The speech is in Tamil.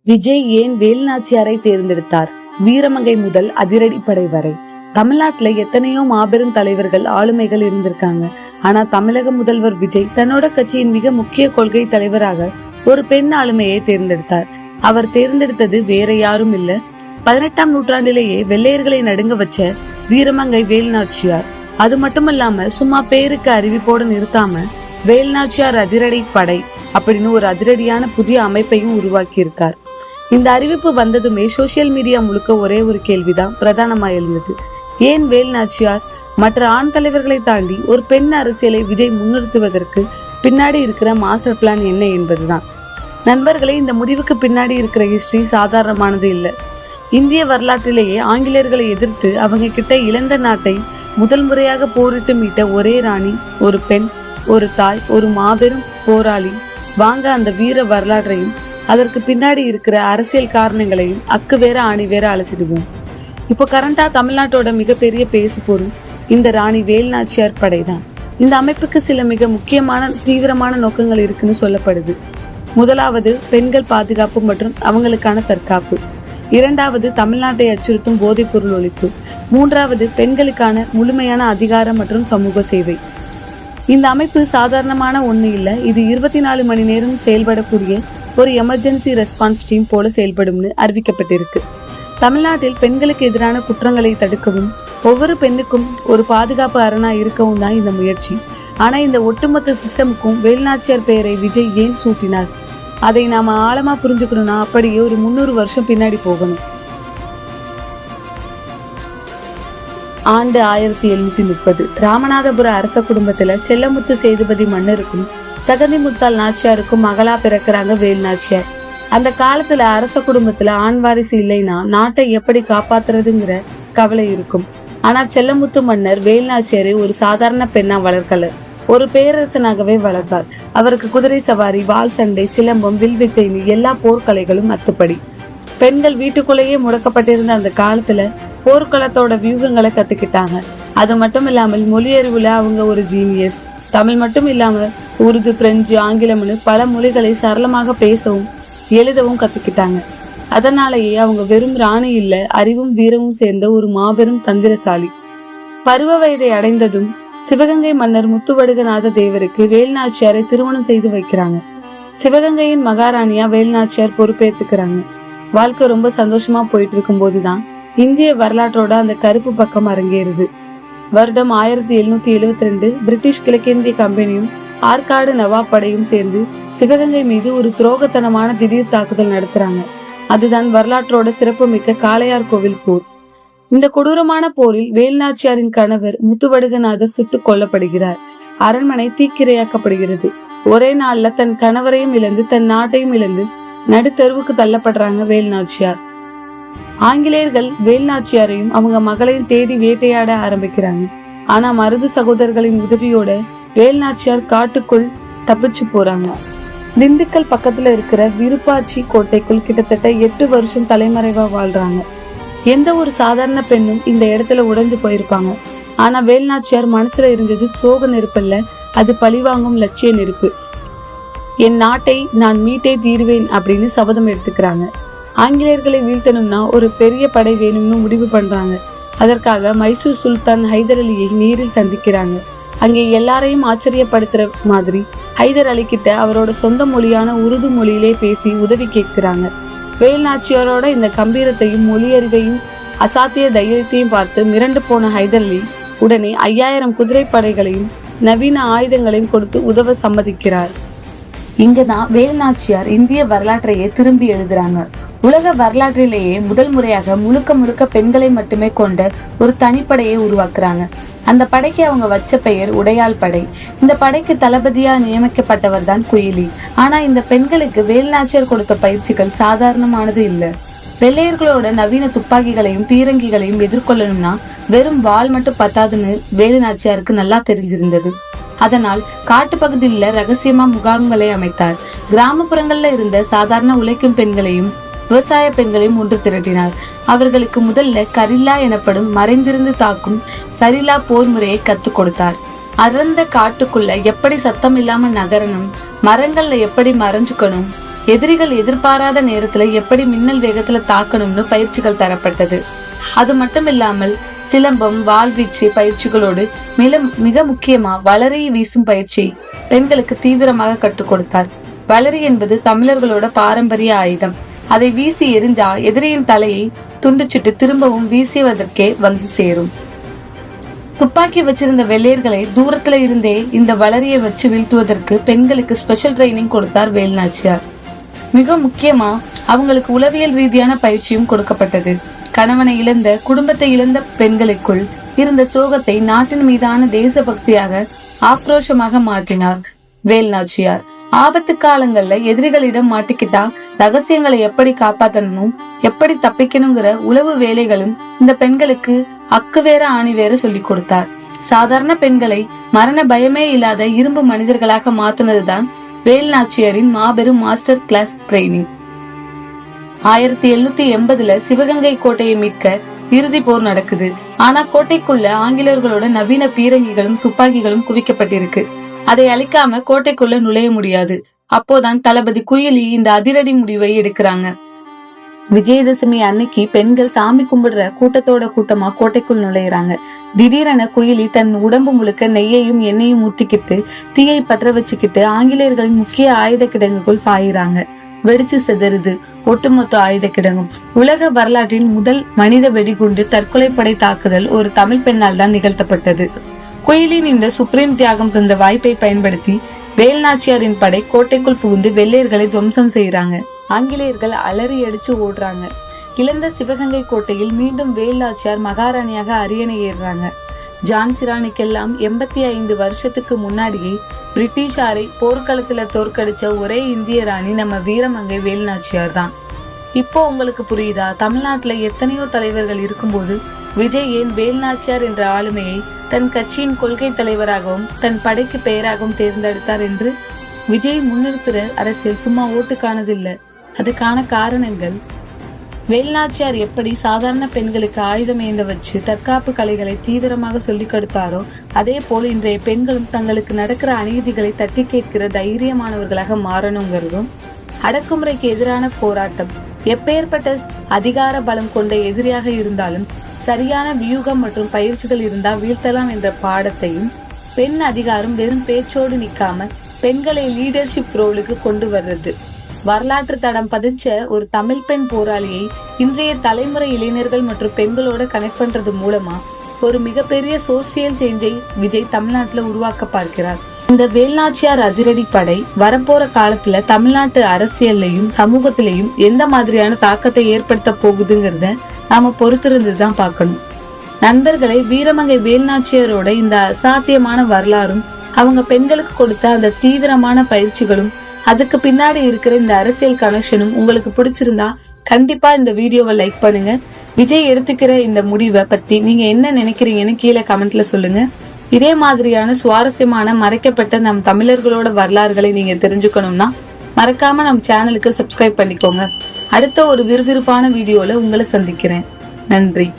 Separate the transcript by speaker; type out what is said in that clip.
Speaker 1: விஜய் ஏன் வேலுநாச்சியாரை தேர்ந்தெடுத்தார்? வீரமங்கை முதல் அதிரடிப்படை வரை தமிழ்நாட்டுல எத்தனையோ மாபெரும் தலைவர்கள் ஆளுமைகள் இருந்திருக்காங்க. ஆனா தமிழக முதல்வர் விஜய் தன்னோட கட்சியின் மிக முக்கிய கொள்கை தலைவராக ஒரு பெண் ஆளுமையை தேர்ந்தெடுத்தார். அவர் தேர்ந்தெடுத்தது வேற யாரும் இல்ல, 18ஆம் நூற்றாண்டிலேயே வெள்ளையர்களை நடுங்க வச்ச வீரமங்கை வேலுநாச்சியார். அது மட்டுமல்லாம சும்மா பேருக்கு அறிவிப்போட நிறுத்தாம வேலுநாச்சியார் அதிரடி படை அப்படின்னு ஒரு அதிரடியான புதிய அமைப்பையும் உருவாக்கி இருக்கார். இந்த அறிவிப்பு வந்ததுமே சோசியல் மீடியா முழுக்க ஒரே ஒரு கேள்விதான் பிரதானமா எழுந்தது. ஏன் வேலுநாச்சியார்? மற்ற ஆண் தலைவர்களை தாண்டி ஒரு பெண் அரசியலை விஜய் முன்னிறுத்துவதற்கு பின்னாடி இருக்கிற மாஸ்டர் பிளான் என்ன என்பதுதான். நண்பர்களே, இந்த முடிவுக்கு பின்னாடி இருக்கிற ஹிஸ்டரி சாதாரணமானது இல்லை. இந்திய வரலாற்றிலேயே ஆங்கிலேயர்களை எதிர்த்து அவங்க கிட்ட இழந்த நாட்டை முதல் முறையாக போரிட்டு மீட்ட ஒரே ராணி, ஒரு பெண், ஒரு தாய், ஒரு மாபெரும் போராளி. வாங்க அந்த வீர வரலாற்றையும் அதற்கு பின்னாடி இருக்கிற அரசியல் காரணங்களையும் அக்கு வேற ஆணி வேற அலசிடுவோம். இப்போ கரண்டா தமிழ்நாட்டோட மிகப்பெரிய பேசு பொருள் இந்த ராணி வேலுநாச்சியார் படைதான். இந்த அமைப்புக்கு சில மிக முக்கியமான தீவிரமான நோக்கங்கள் இருக்குன்னு சொல்லப்படுது. முதலாவது, பெண்கள் பாதுகாப்பு மற்றும் அவங்களுக்கான தற்காப்பு. இரண்டாவது, தமிழ்நாட்டை அச்சுறுத்தும் போதைப் பொருள் ஒழிப்பு. மூன்றாவது, பெண்களுக்கான முழுமையான அதிகாரம் மற்றும் சமூக சேவை. இந்த அமைப்பு சாதாரணமான ஒண்ணு இல்ல. இது 24 மணி நேரம் செயல்படக்கூடிய ஒரு எமர்ஜென்சி ரெஸ்பான்ஸ் டீம் போல செயல்படும்னு அறிவிக்கப்பட்டிருக்கு. தமிழ்நாட்டில் பெண்களுக்கு எதிரான குற்றங்களை தடுக்கவும் ஒவ்வொரு பெண்ணுக்கும் ஒரு பாதுகாப்பு அரணா இருக்கவும் தான் இந்த முயற்சி. ஆனா இந்த ஒட்டுமொத்த சிஸ்டமுக்கும் வேலுநாச்சியார் பெயரை விஜய் ஏன் சூட்டினார்? அதை நாம ஆழமா புரிஞ்சுக்கணும்னா அப்படியே ஒரு 300 வருஷம் பின்னாடி போகணும். ஆண்டு 1730. ராமநாதபுர அரச குடும்பத்துல செல்லமுத்து சேதுபதி மன்னருக்கும் சகந்தி முத்தால் நாச்சியாருக்கும் மகளா பிறக்கிறாங்க வேலுநாச்சியார். அந்த காலத்துல அரச குடும்பத்துல ஆண் வாரிசு இல்லைன்னா நாட்டை எப்படி காப்பாத்துறதுங்கிற கவலை இருக்கும். ஆனா செல்லமுத்து மன்னர் வேலுநாச்சியாரை ஒரு சாதாரண பெண்ணா வளர்க்கல, ஒரு பேரரசனாகவே வளர்த்தார். அவருக்கு குதிரை சவாரி, வாள் சண்டை, சிலம்பம், வில்வித்தைன்னு எல்லா போர்க்கலைகளும் அத்துப்படி. பெண்கள் வீட்டுக்குள்ளேயே முடக்கப்பட்டிருந்த அந்த காலத்துல போர்க்களத்தோட வியூகங்களை கத்துக்கிட்டாங்க. அது மட்டும் இல்லாமல் மொழியறிவுல அவங்க ஒரு ஜீனியஸ். தமிழ் மட்டும் இல்லாம உருது, பிரெஞ்சு, ஆங்கிலம்னு பல மொழிகளை சரளமாக பேசவும் எழுதவும் கத்துக்கிட்டாங்க. அதனாலேயே அவங்க வெறும் ராணி இல்ல, அறிவும் வீரமும் சேர்ந்த ஒரு மாபெரும் தந்திரசாலி. பருவ வயதை அடைந்ததும் சிவகங்கை மன்னர் முத்துவடுகநாத தேவருக்கு வேலுநாச்சியாரை திருமணம் செய்து வைக்கிறாங்க. சிவகங்கையின் மகாராணியா வேலுநாச்சியார் பொறுப்பேற்றுக்கிறாங்க. வாழ்க்கை ரொம்ப சந்தோஷமா போயிட்டு இருக்கும் போதுதான் இந்திய வரலாற்றோட அந்த கருப்பு பக்கம் அரங்கேறுது. வருடம் 1772 பிரிட்டிஷ் கிழக்கிந்திய கம்பெனியும் ஆற்காடு நவாப் படையும் சேர்ந்து சிவகங்கை மீது ஒரு துரோகத்தனமான திடீர் தாக்குதல் நடத்துறாங்க. அதுதான் வரலாற்றோட சிறப்புமிக்க காளையார் கோவில் போர். இந்த கொடூரமான போரில் வேலுநாச்சியாரின் கணவர் முத்துவடுகநாதர் சுட்டுக் கொல்லப்படுகிறார். அரண்மனை தீக்கிரையாக்கப்படுகிறது. ஒரே நாள்ல தன் கணவரையும் இழந்து தன் நாட்டையும் இழந்து நடுத்தருவுக்கு தள்ளப்படுறாங்க வேலுநாச்சியார். ஆங்கிலேயர்கள் வேலுநாச்சியாரையும் அவங்க மகளையும் தேடி வேட்டையாட ஆரம்பிக்கிறாங்க. ஆனா மருது சகோதரர்களின் உதவியோட வேலுநாச்சியார் காட்டுக்குள் தப்பிச்சு போறாங்க. திண்டுக்கல் பக்கத்துல இருக்கிற விருப்பாச்சி கோட்டைக்குள் கிட்டத்தட்ட 8 வருஷம் தலைமறைவா வாழ்றாங்க. எந்த ஒரு சாதாரண பெண்ணும் இந்த இடத்துல உடைந்து போயிருப்பாங்க. ஆனா வேலுநாச்சியார் மனசுல இருந்தது சோக நெருப்பல்ல, அது பழிவாங்கும் லட்சிய நெருப்பு. என் நாட்டை நான் மீட்டே தீருவேன் அப்படின்னு சபதம் எடுத்துக்கிறாங்க. ஆங்கிலேயர்களை வீழ்த்தணும்னா ஒரு பெரிய படை வேணும்னு முடிவு பண்றாங்க. அதற்காக மைசூர் சுல்தான் ஹைதர் அலியை நேரில் சந்திக்கிறாங்க. அங்கே எல்லாரையும் ஆச்சரியப்படுத்துற மாதிரி ஹைதர் அலி கிட்ட அவரோட சொந்த மொழியான உருது மொழியிலே பேசி உதவி கேட்கிறாங்க. வேலுநாச்சியாரோட இந்த கம்பீரத்தையும் மொழியறிவையும் அசாத்திய தைரியத்தையும் பார்த்து மிரண்டு போன ஹைதர் அலி உடனே 5000 குதிரை படைகளையும் நவீன ஆயுதங்களையும் கொடுத்து உதவ சம்மதிக்கிறார். இங்கதான் வேலுநாச்சியார் இந்திய வரலாற்றையே திரும்பி எழுதுறாங்க. உலக வரலாற்றிலேயே முதல் முறையாக முழுக்க முழுக்க பெண்களை மட்டுமே கொண்ட ஒரு தனிப்படையை உருவாக்குறாங்க. அந்த படைக்கு அவங்க வச்ச பெயர் உடையாள் படை. இந்த படைக்கு தளபதியா நியமிக்கப்பட்டவர் தான் குயிலி. ஆனா இந்த பெண்களுக்கு வேலுநாச்சியார் கொடுத்த பயிற்சிகள் சாதாரணமானது இல்ல. வெள்ளையர்களோட நவீன துப்பாக்கிகளையும் பீரங்கிகளையும் எதிர்கொள்ளணும்னா வெறும் வாள் மட்டும் பத்தாதுன்னு வேலுநாச்சியாருக்கு நல்லா தெரிஞ்சிருந்தது. அதனால் காட்டுப்பகுதியில ரகசியமா முகாம்களை அமைத்தார். கிராமப்புறங்கள்ல இருந்த சாதாரண உழைக்கும் பெண்களையும் விவசாய பெண்களையும் ஒன்று திரட்டினார். அவர்களுக்கு முதல்ல கரில்லா எனப்படும் மறைந்திருந்து தாக்கும் சரிலா போர் முறையை கத்துக் கொடுத்தார். அடர்ந்த காட்டுக்குள்ள எப்படி சத்தம் இல்லாம நகரணும், மரங்கள்ல எப்படி மறைஞ்சுக்கணும், எதிரிகள் எதிர்பாராத நேரத்துல எப்படி மின்னல் வேகத்துல தாக்கணும்னு பயிற்சிகள் தரப்பட்டது. அது மட்டும் இல்லாமல் சிலம்பம், வாழ்வீச்சு பயிற்சிகளோடு மிக முக்கியமா வளரி வீசும் பயிற்சி பெண்களுக்கு தீவிரமாக கற்றுக் கொடுத்தார். வளரி என்பது தமிழர்களோட பாரம்பரிய ஆயுதம். அதை வீசி எரிஞ்சா எதிரியின் தலையை துண்டிச்சுட்டு திரும்பவும் வீசியதற்கே வந்து சேரும். துப்பாக்கி வச்சிருந்த வெள்ளையர்களை தூரத்துல இருந்தே இந்த வளரியை வச்சு வீழ்த்துவதற்கு பெண்களுக்கு ஸ்பெஷல் ட்ரைனிங் கொடுத்தார் வேலுநாச்சியார். மிக முக்கியமா அவங்களுக்கு உளவியல் ரீதியான பயிற்சியும் கொடுக்கப்பட்டது. கணவனை இழந்த, குடும்பத்தை இழந்த பெண்களுக்குள் இருந்த சோகத்தை நாட்டின் மீதான தேசபக்தியாக ஆக்ரோஷமாக மாற்றினார் வேலுநாச்சியார். ஆபத்து காலங்கள்ல எதிரிகளிடம் மாட்டிக்கிட்டா ரகசியங்களை எப்படி காப்பாத்தணும், எப்படி தப்பிக்கணுங்கிற உளவு வேலைகளும் இந்த பெண்களுக்கு அக்கு வேற ஆணி வேற சொல்லி கொடுத்தார். சாதாரண பெண்களை மரண பயமே இல்லாத இரும்பு மனிதர்களாக மாத்தினதுதான் வேலுநாச்சியாரின் மாபெரும் மாஸ்டர் கிளாஸ் ட்ரைனிங். 1780 சிவகங்கை கோட்டையை மீட்க இறுதி போர் நடக்குது. ஆனா கோட்டைக்குள்ள ஆங்கிலேயர்களோட நவீன பீரங்கிகளும் துப்பாக்கிகளும் குவிக்கப்பட்டிருக்கு. அதை அழிக்காம கோட்டைக்குள்ள நுழைய முடியாது. அப்போதான் தளபதி குயிலி இந்த அதிரடி முடிவை எடுக்கிறாங்க. விஜயதசமி அன்னைக்கு பெண்கள் சாமி கும்பிடுற கூட்டத்தோட கூட்டமா கோட்டைக்குள் நுழையிறாங்க. திடீரென குயிலி தன் உடம்பு முழுக்க நெய்யையும் எண்ணெயும் ஊத்திக்கிட்டு தீயை பற்ற வச்சுக்கிட்டு ஆங்கிலேயர்களின் முக்கிய ஆயுத கிடங்குக்குள் பாயிறாங்க. வெடிச்சு செதறுது ஒட்டுமொத்த ஆயுத கிடங்கும். உலக வரலாற்றின் முதல் மனித வெடிகுண்டு தற்கொலைப்படை தாக்குதல் ஒரு தமிழ் பெண்ணால் தான் நிகழ்த்தப்பட்டது. குயிலின் இந்த சுப்ரீம் தியாகம் தந்த வாய்ப்பை பயன்படுத்தி வேலுநாச்சியாரின் படை கோட்டைக்குள் புகுந்து வெள்ளையர்களை துவம்சம் செய்யறாங்க. ஆங்கிலேயர்கள் அலறி அடிச்சு ஓடுறாங்க. இழந்த சிவகங்கை கோட்டையில் மீண்டும் வேலுநாச்சியார் மகாராணியாக அரியணை ஏறுறாங்க. ஜான்சி ராணிக்கெல்லாம் 85 வருஷத்துக்கு முன்னாடியே பிரிட்டிஷாரை போர்க்களத்துல தோற்கடிச்ச ஒரே இந்திய ராணி நம்ம வீரமங்கை வேலுநாச்சியார் தான். இப்போ உங்களுக்கு புரியுதா தமிழ்நாட்டுல எத்தனையோ தலைவர்கள் இருக்கும்போது விஜய் ஏன் வேலுநாச்சியார் என்ற ஆளுமையை தன் கட்சியின் கொள்கை தலைவராகவும் தன் படைக்கு பெயராகவும் தேர்ந்தெடுத்தார் என்று? விஜய் முன்னிறுத்துற அரசியல் சும்மா ஓட்டுக்கானதில்லை. அதுக்கான காரணங்கள் வேலுநாச்சியார் எப்படி சாதாரண பெண்களுக்கு ஆயுதம் ஏந்த வச்சு தற்காப்பு கலைகளை தீவிரமாக சொல்லிக் கொடுத்தாரோ அதே போல் இன்றைய பெண்களும் தங்களுக்கு நடக்கிற அநீதிகளை தட்டி கேட்கிற தைரியமானவர்களாக மாறணுங்கிறதும், அடக்குமுறைக்கு எதிரான போராட்டம் எப்பேற்பட்ட அதிகார பலம் கொண்ட எதிரியாக இருந்தாலும் சரியான வியூகம் மற்றும் பயிற்சிகள் இருந்தா வீழ்த்தலாம் என்ற பாடத்தையும், பெண் அதிகாரம் வெறும் பேச்சோடு நிக்காம பெண்களை லீடர்ஷிப் ரோலுக்கு கொண்டு வர்றது, வரலாற்று தடம் பதிச்ச ஒரு தமிழ் பெண் போராளியை இன்றைய தலைமுறை இளைஞர்கள் மற்றும் பெண்களோட கனெக்ட் பண்றது மூலமா ஒரு மிகப்பெரிய சோசியல் சேஞ்சை விஜய் தமிழ்நாட்டுல உருவாக்க பார்க்கிறார். இந்த வேலுநாச்சியார் அதிரடி படை வரப்போற காலத்துல தமிழ்நாட்டு அரசியல்லையும் சமூகத்திலையும் எந்த மாதிரியான தாக்கத்தை ஏற்படுத்த போகுதுங்கிறத நாம பொறுத்திருந்துதான் பார்க்கணும். நண்பர்களை, வீரமங்கை வேலுநாச்சியாரோட இந்த அசாத்தியமான வரலாறும் அவங்க பெண்களுக்கு கொடுத்த அந்த தீவிரமான பயிற்சிகளும் அதுக்கு பின்னாடி இருக்கிற இந்த அரசியல் கனெக்ஷனும் உங்களுக்கு பிடிச்சிருந்தா கண்டிப்பா இந்த வீடியோவை லைக் பண்ணுங்க. விஜய் எடுத்துக்கிற இந்த முடிவை பத்தி நீங்க என்ன நினைக்கிறீங்கன்னு கீழே கமெண்ட்ல சொல்லுங்க. இதே மாதிரியான சுவாரஸ்யமான மறைக்கப்பட்ட நம் தமிழர்களோட வரலாறுகளை நீங்க தெரிஞ்சுக்கணும்னா மறக்காம நம் சேனலுக்கு சப்ஸ்கிரைப் பண்ணிக்கோங்க. அடுத்த ஒரு விறுவிறுப்பான வீடியோல உங்களை சந்திக்கிறேன். நன்றி.